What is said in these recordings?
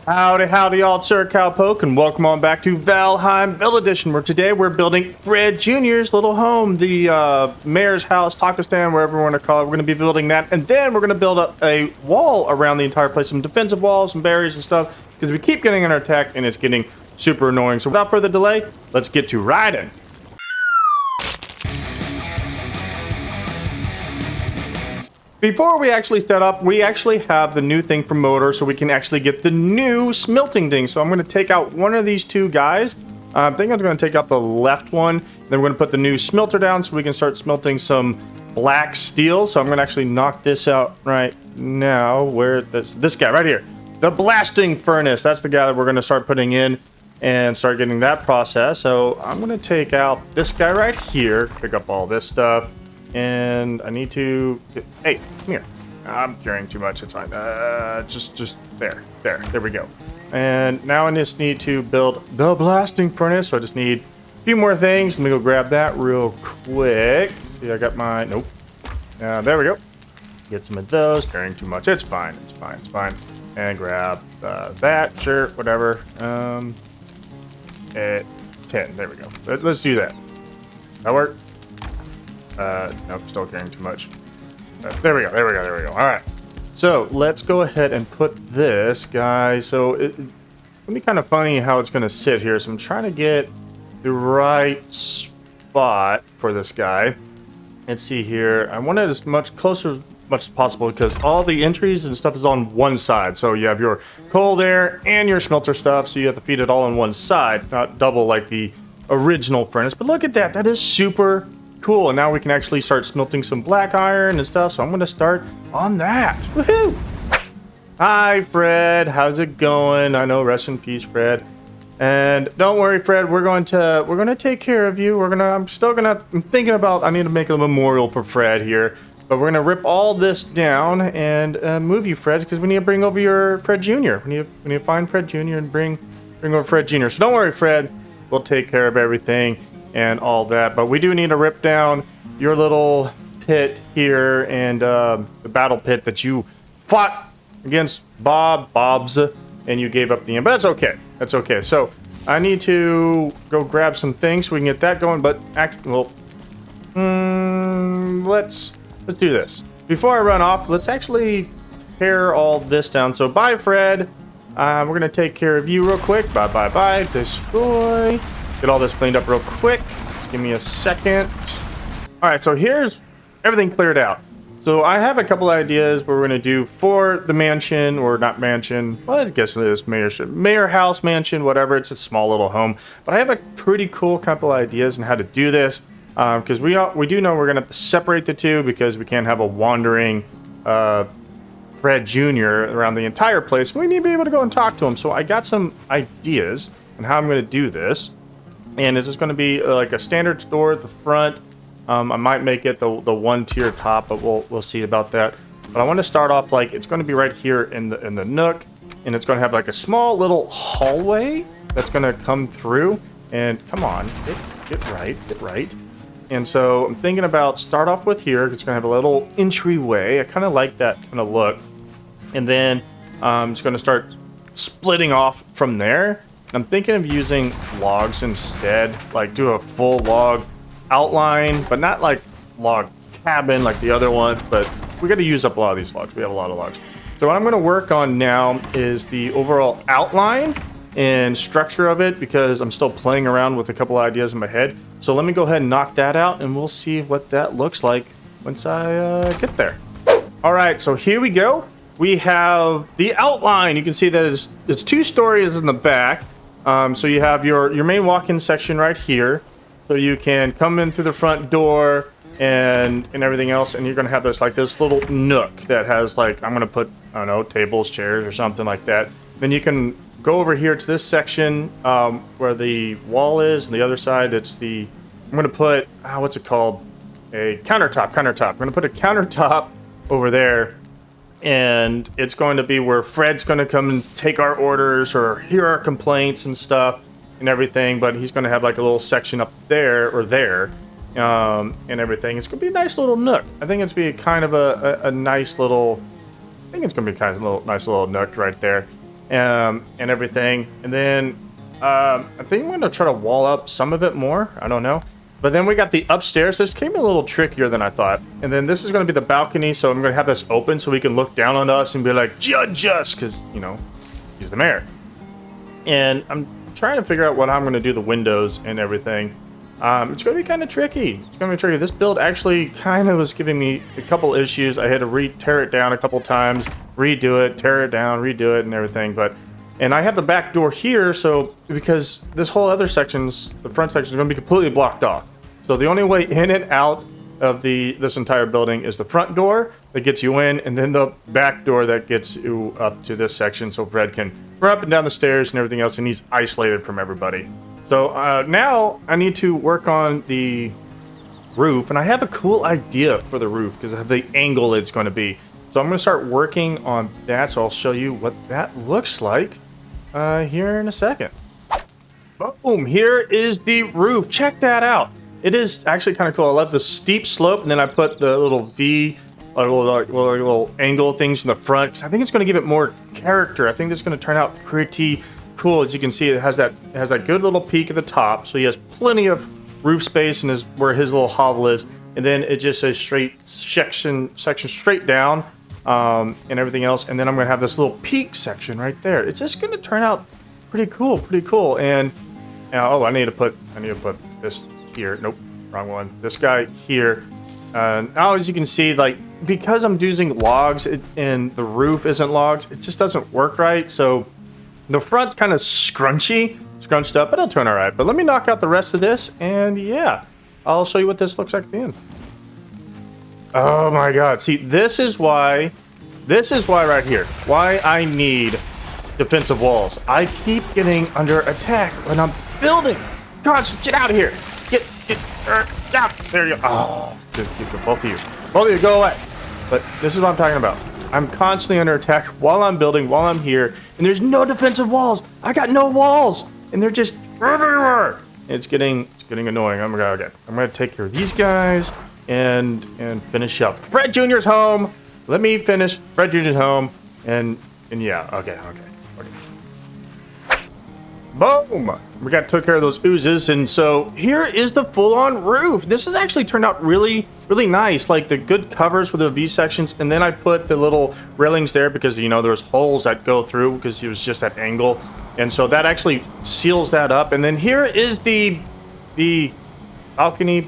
Howdy, howdy, y'all. It's Sir Cowpoke, and welcome on back to Valheim Build Edition, where today we're building Fred Jr.'s little home, the mayor's house, taco stand, wherever we want to call it. We're going to be building that, and then we're going to build up a wall around the entire place, some defensive walls, some barriers and stuff, because we keep getting under attack, and it's getting super annoying. So without further delay, let's get to riding. Before we actually set up, we actually have the new thing for motor, so we can actually get the new smelting thing. So I'm going to take out one of these two guys. I think I'm going to take out the left one. Then we're going to put the new smelter down so we can start smelting some black steel. So I'm going to actually knock this out right now. Where this guy right here, the blasting furnace. That's the guy that we're going to start putting in and start getting that process. So I'm going to take out this guy right here, pick up all this stuff. And I need to hey, come here. I'm carrying too much. It's fine. Just there we go. And now I just need to build the blasting furnace. So I just need a few more things. Let me go grab that real quick. See, I got my nope. There we go. Get some of those. Carrying too much. It's fine. It's fine. And grab that. Sure, whatever. At 10. There we go. Let's do that. That work? Nope, still carrying too much. There we go. All right. So let's go ahead and put this guy. So it'll be kind of funny how it's going to sit here. So I'm trying to get the right spot for this guy. Let's see here. I want it as much closer as possible because all the entries and stuff is on one side. So you have your coal there and your smelter stuff. So you have to feed it all on one side, not double like the original furnace. But look at that. That is super cool. And now we can actually start smelting some black iron and stuff. So I'm going to start on that. Woohoo! Hi, Fred. How's it going? I know, rest in peace, Fred. And don't worry, Fred. We're going to take care of you. I'm thinking about, I need to make a memorial for Fred here. But we're going to rip all this down and move you, Fred, because we need to bring over your Fred Jr. We need to find Fred Jr. and bring over Fred Jr. So don't worry, Fred. We'll take care of everything and all that, but we do need to rip down your little pit here and the battle pit that you fought against Bob's, and you gave up the end. But that's okay. So I need to go grab some things so we can get that going. But let's do this before I run off. Let's actually tear all this down. So bye, Fred. We're gonna take care of you real quick. Bye. Destroy. Get all this cleaned up real quick. Just give me a second. All right, so here's everything cleared out. So I have a couple ideas what we're going to do for the mansion, or not mansion. Well, I guess it is mayor house, mansion, whatever. It's a small little home. But I have a pretty cool couple ideas on how to do this. Because we do know we're going to separate the two because we can't have a wandering Fred Jr. around the entire place. We need to be able to go and talk to him. So I got some ideas on how I'm going to do this. And this is going to be like a standard store at the front. I might make it the one tier top, but we'll see about that. But I want to start off like it's going to be right here in the nook, and it's going to have like a small little hallway that's going to come through. And come on, get right. And so I'm thinking about start off with here. It's going to have a little entryway. I kind of like that kind of look. And then I'm just going to start splitting off from there. I'm thinking of using logs instead, like do a full log outline, but not like log cabin like the other ones, but we got to use up a lot of these logs. We have a lot of logs. So what I'm going to work on now is the overall outline and structure of it, because I'm still playing around with a couple ideas in my head. So let me go ahead and knock that out, and we'll see what that looks like once I get there. All right, so here we go. We have the outline. You can see that it's 2 stories in the back. So you have your main walk-in section right here. So you can come in through the front door and everything else. And you're going to have this little nook that has like, I'm going to put, I don't know, tables, chairs or something like that. Then you can go over here to this section where the wall is. And the other side, I'm going to put, what's it called? A countertop. I'm going to put a countertop over there. And it's going to be where Fred's going to come and take our orders or hear our complaints and stuff and everything. But he's going to have like a little section up there or there and everything. It's going to be a nice little nook. I think it's going to be kind of a nice little... I think it's going to be kind of a nice little nook right there. and everything. And then I think I'm going to try to wall up some of it more. I don't know. But then we got the upstairs. This came a little trickier than I thought. And then this is going to be the balcony, so I'm going to have this open so he can look down on us and be like, judge us, because, you know, he's the mayor. And I'm trying to figure out what I'm going to do the windows and everything. It's going to be kind of tricky. It's going to be tricky. This build actually kind of was giving me a couple issues. I had to tear it down a couple times, redo it, tear it down, redo it, and everything. And I have the back door here, so because this whole other sections, the front section is going to be completely blocked off. So the only way in and out of this entire building is the front door that gets you in, and then the back door that gets you up to this section, so Fred can run up and down the stairs and everything else, and he's isolated from everybody. So now I need to work on the roof, and I have a cool idea for the roof because of the angle it's going to be. So I'm going to start working on that, so I'll show you what that looks like here in a second. Boom, here is the roof. Check that out. It is actually kind of cool. I love the steep slope, and then I put the little V, little angle things in the front, because I think it's going to give it more character. I think it's going to turn out pretty cool. As you can see, it has that good little peak at the top, so he has plenty of roof space and where his little hovel is, and then it just says straight section straight down, and everything else. And then I'm going to have this little peak section right there. It's just going to turn out pretty cool. And oh, I need to put this here. Nope, wrong one. This guy here. Now, as you can see, like, because I'm using logs and the roof isn't logs, it just doesn't work right. So the front's kind of scrunched up, but it'll turn all right. But let me knock out the rest of this, and yeah, I'll show you what this looks like at the end. Oh my God! See, this is why right here, why I need defensive walls. I keep getting under attack when I'm building. God, just get out of here! Get out! There you go. Oh, both of you, go away. But this is what I'm talking about. I'm constantly under attack while I'm building, while I'm here, and there's no defensive walls. I got no walls, and they're just everywhere. It's getting annoying. I'm gonna take care of these guys and finish up. Fred Jr.'s home. Let me finish Fred Jr.'s home, and yeah, okay. Boom! We took care of those oozes, and so here is the full-on roof. This has actually turned out really nice. Like the good covers with the V sections, and then I put the little railings there because, you know, there's holes that go through because it was just that angle, and so that actually seals that up. And then here is the balcony.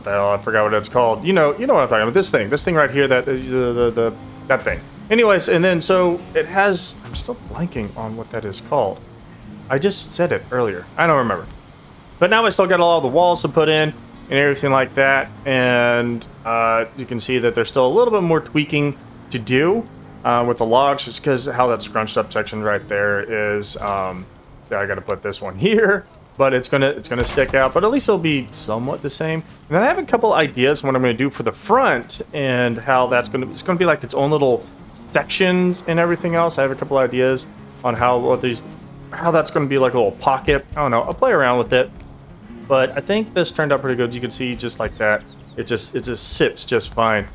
I forgot what it's called. You know what I'm talking about. This thing right here. That thing. Anyways, and then so it has, I'm still blanking on what that is called. I just said it earlier. I don't remember. But now I still got all the walls to put in and everything like that. And you can see that there's still a little bit more tweaking to do with the logs, just because how that scrunched up section right there is, I got to put this one here. But it's gonna stick out, but at least it'll be somewhat the same. And then I have a couple ideas on what I'm gonna do for the front and how it's gonna be like its own little sections and everything else. I have a couple ideas on how that's going to be like a little pocket. I don't know. I'll play around with it, but I think this turned out pretty good. You can see just like that. It just sits just fine.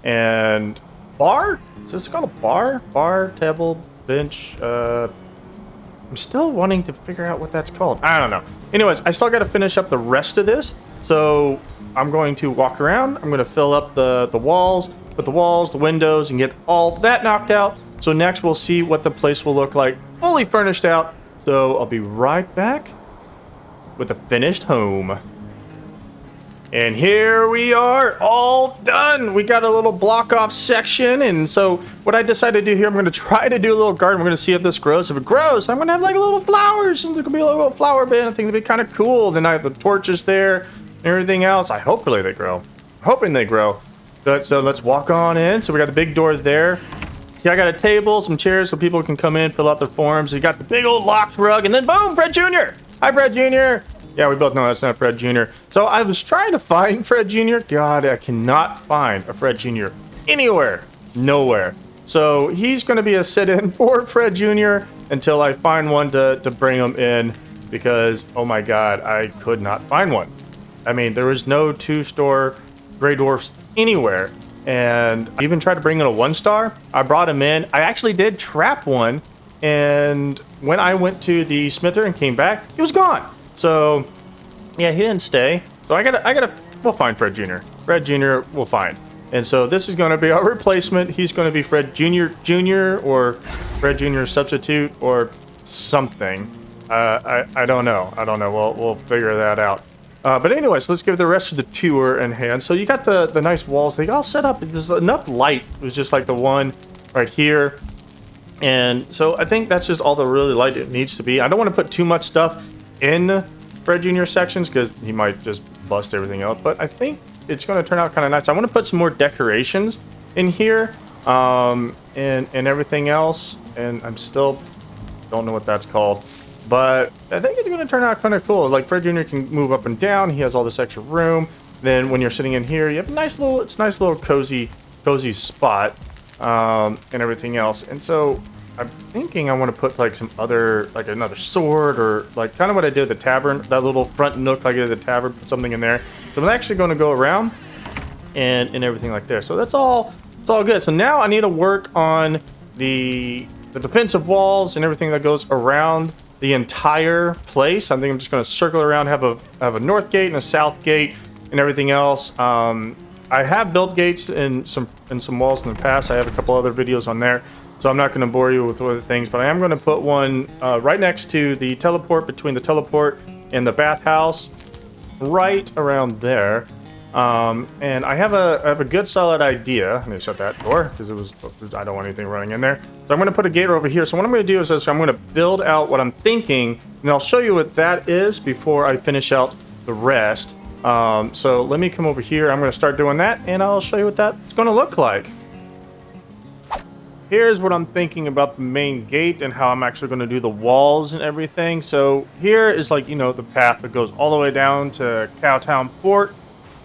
And bar? Is this called a bar? Bar, table, bench. I'm still wanting to figure out what that's called. I don't know. Anyways, I still got to finish up the rest of this. So I'm going to walk around. I'm going to fill up the walls. Put the walls, the windows, and get all that knocked out. So next we'll see what the place will look like fully furnished out. So I'll be right back with a finished home. And here we are, all done. We got a little block off section. And so what I decided to do here, I'm going to try to do a little garden. We're going to see if this grows. If it grows, I'm going to have like a little flowers. And there's going to be a little flower bed. I think it'd be kind of cool. Then I have the torches there and everything else. Hopefully they grow. Hoping they grow. So let's walk on in. So we got the big door there. See, I got a table, some chairs so people can come in, fill out their forms. You got the big old locked rug, and then boom, Fred Jr. Hi, Fred Jr. Yeah, we both know that's not Fred Jr. So I was trying to find Fred Jr. God, I cannot find a Fred Jr. anywhere. Nowhere. So he's going to be a sit-in for Fred Jr. until I find one to bring him in because, oh my God, I could not find one. I mean, there was no two-store Grey Dwarfs anywhere. And I even tried to bring in a 1-star. I brought him in. I actually did trap one. And when I went to the smither and came back, he was gone. So yeah, he didn't stay. So we'll find Fred Jr. Fred Jr. we'll find. And so this is going to be our replacement. He's going to be Fred Jr. or Fred Jr. substitute or something. I don't know. We'll figure that out. But anyways, let's give the rest of the tour in hand. So you got the nice walls. They all set up. There's enough light. It was just like the one right here. And so I think that's just all the really light it needs to be. I don't want to put too much stuff in Fred Jr. sections because he might just bust everything up. But I think it's going to turn out kind of nice. I want to put some more decorations in here and everything else. And I'm still don't know what that's called. But I think it's going to turn out kind of cool. Like Fred Jr. can move up and down. He has all this extra room. Then when you're sitting in here, you have a nice little cozy spot and everything else. And so I'm thinking I want to put like some other, like another sword or like kind of what I did at the tavern, that little front nook like I did at the tavern, put something in there. So I'm actually going to go around and everything like there. So it's all good. So now I need to work on the defensive walls and everything that goes around the entire place. I think I'm just going to circle around, have a north gate and a south gate and everything else. I have built gates in some walls in the past. I have a couple other videos on there, so I'm not going to bore you with other things, but I am going to put one right next to the teleport, between the teleport and the bathhouse, right around there. And I have a good solid idea. Let me shut that door because I don't want anything running in there. So I'm going to put a gate over here. So what I'm going to do is I'm going to build out what I'm thinking, and I'll show you what that is before I finish out the rest. So let me come over here. I'm going to start doing that, and I'll show you what that's going to look like. Here's what I'm thinking about the main gate and how I'm actually going to do the walls and everything. So here is like, the path that goes all the way down to Cowtown Fort.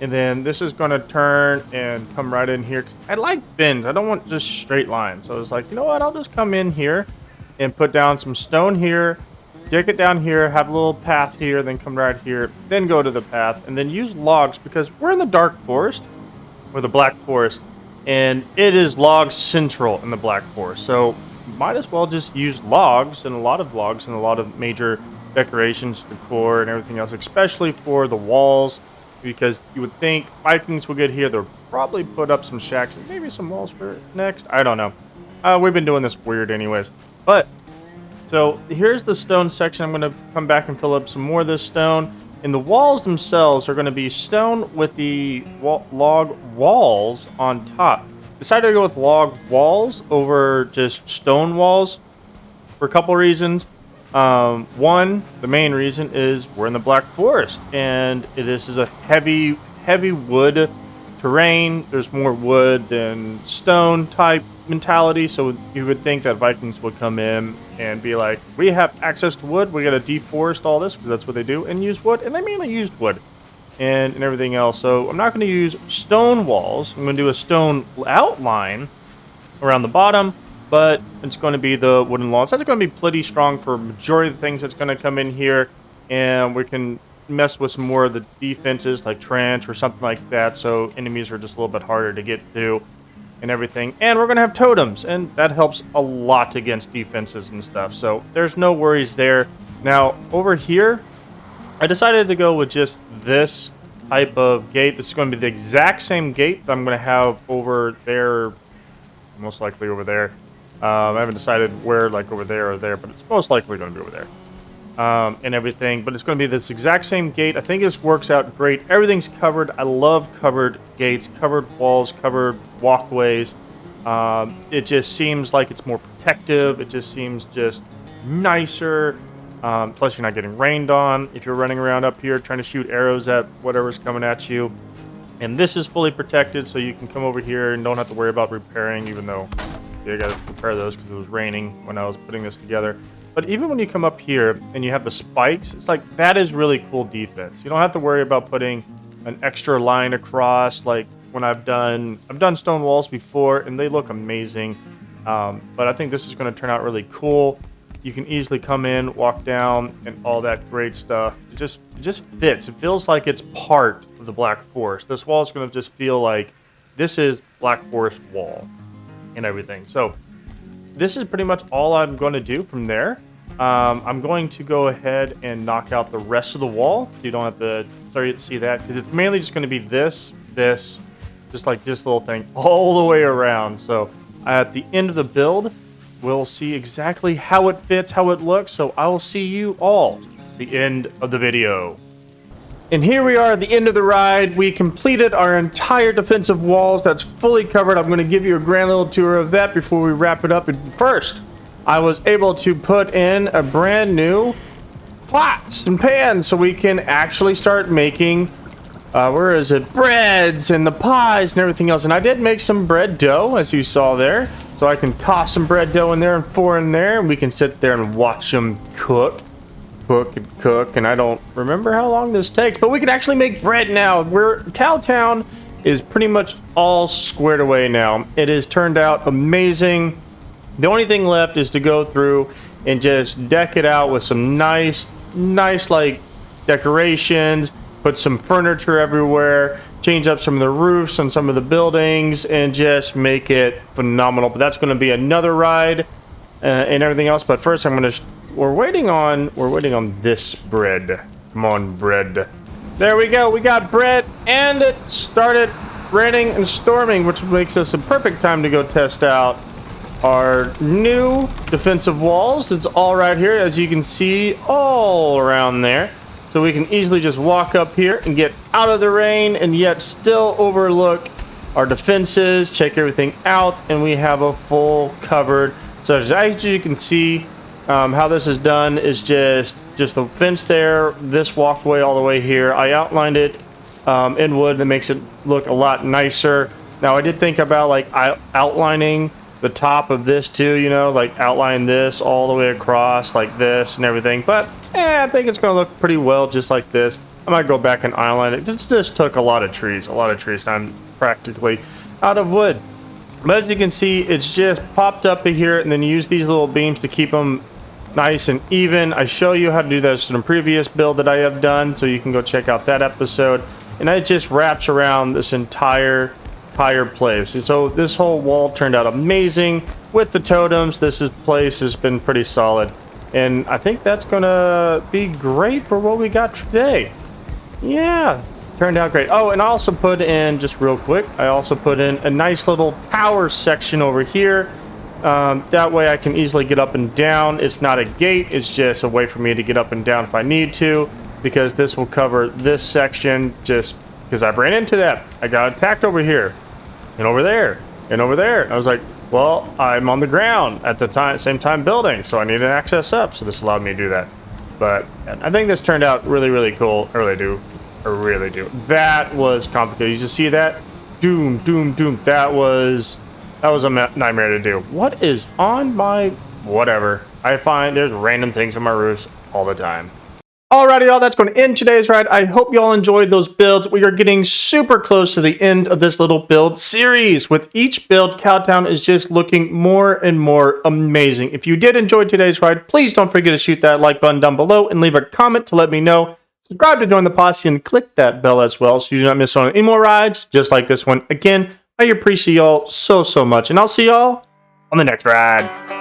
And then this is going to turn and come right in here. 'Cause I like bends. I don't want just straight lines. So I was like, you know what? I'll just come in here and put down some stone here. Dig it down here. Have a little path here. Then come right here. Then go to the path. And then use logs because we're in the dark forest. Or the black forest. And it is log central in the black forest. So might as well just use logs and a lot of major decorations, decor, and everything else. Especially for the walls. Because you would think Vikings will get here. They'll probably put up some shacks and maybe some walls for next. I don't know. We've been doing this weird anyways. But, so here's the stone section. I'm going to come back and fill up some more of this stone. And the walls themselves are going to be stone with the log walls on top. Decided to go with log walls over just stone walls for a couple reasons. One, the main reason is we're in the Black Forest, and this is a heavy wood terrain. There's more wood than stone type mentality, so you would think that Vikings would come in and be like, we have access to wood, we gotta deforest all this, because that's what they do, and use wood, and they mainly used wood and everything else. So I'm not going to use stone walls. I'm going to do a stone outline around the bottom, but it's going to be the wooden walls. That's going to be pretty strong for majority of the things that's going to come in here, and we can mess with some more of the defenses like trench or something like that, so enemies are just a little bit harder to get to and everything. And we're going to have totems, and that helps a lot against defenses and stuff, so there's no worries there. Now over here I decided to go with just this type of gate. This is going to be the exact same gate that I'm going to have over there, most likely over there. I haven't decided where, like over there or there, but it's most likely going to be over there. And everything, but it's going to be this exact same gate. I think this works out great. Everything's covered. I love covered gates, covered walls, covered walkways. It just seems like it's more protective. It just seems just nicer. Plus you're not getting rained on if you're running around up here trying to shoot arrows at whatever's coming at you. And this is fully protected, so you can come over here and don't have to worry about repairing, even though I got to repair those because it was raining when I was putting this together. But even when you come up here and you have the spikes, it's like that is really cool defense. You don't have to worry about putting an extra line across like when I've done stone walls before, and they look amazing. But I think this is going to turn out really cool. You can easily come in, walk down, and all that great stuff. It just fits. It feels like it's part of the Black Forest. This wall is going to just feel like this is Black Forest wall and everything. So this is pretty much all I'm going to do from there. I'm going to go ahead and knock out the rest of the wall, so you don't have to start to see that, because it's mainly just going to be this, just like this little thing all the way around. So at the end of the build, we'll see exactly how it fits, how it looks. So I will see you all at the end of the video. And here we are at the end of the ride. We completed our entire defensive walls. That's fully covered. I'm going to give you a grand little tour of that before we wrap it up. And first, I was able to put in a brand new pots and pans so we can actually start making, where is it? Breads and the pies and everything else. And I did make some bread dough, as you saw there. So I can toss some bread dough in there and pour in there. And we can sit there and watch them cook. And I don't remember how long this takes, but we can actually make bread now. Cowtown is pretty much all squared away now. It has turned out amazing. The only thing left is to go through and just deck it out with some nice like decorations, put some furniture everywhere, change up some of the roofs on some of the buildings, and just make it phenomenal. But that's going to be another ride and everything else. But first, we're waiting on this bread. Come on, bread. There we go. We got bread, and it started raining and storming, which makes us a perfect time to go test out our new defensive walls. It's all right here, as you can see, all around there. So we can easily just walk up here and get out of the rain, and yet still overlook our defenses, check everything out, and we have a full covered. So as you can see, how this is done is just the fence there, this walkway all the way here. I outlined it in wood that makes it look a lot nicer. Now I did think about like outlining the top of this too, you know, like outline this all the way across like this and everything. But I think it's going to look pretty well just like this. I might go back and outline it. It just took a lot of trees. I'm practically out of wood. But as you can see, it's just popped up here, and then use these little beams to keep them nice and even. I show you how to do this in a previous build that I have done, so you can go check out that episode. And it just wraps around this entire place. And so this whole wall turned out amazing with the totems. This place has been pretty solid, and I think that's gonna be great for what we got today. Yeah, turned out great. Oh, and I also put in, just real quick, I also put in a nice little tower section over here. That way I can easily get up and down. It's not a gate, it's just a way for me to get up and down if I need to, because this will cover this section, just because I ran into that. I got attacked over here and over there and over there. And I was like, well, I'm on the ground at the same time building, so I need an access up. So this allowed me to do that. But I think this turned out really cool. I really do. That was complicated. You just see that? Doom. That was a nightmare to do. What is on my whatever? I find there's random things on my roofs all the time. Alrighty, y'all, that's going to end today's ride. I hope y'all enjoyed those builds. We are getting super close to the end of this little build series. With each build, Cowtown is just looking more and more amazing. If you did enjoy today's ride, please don't forget to shoot that like button down below and leave a comment to let me know. Subscribe to join the posse and click that bell as well so you do not miss on any more rides just like this one. Again, I appreciate y'all so much, and I'll see y'all on the next ride.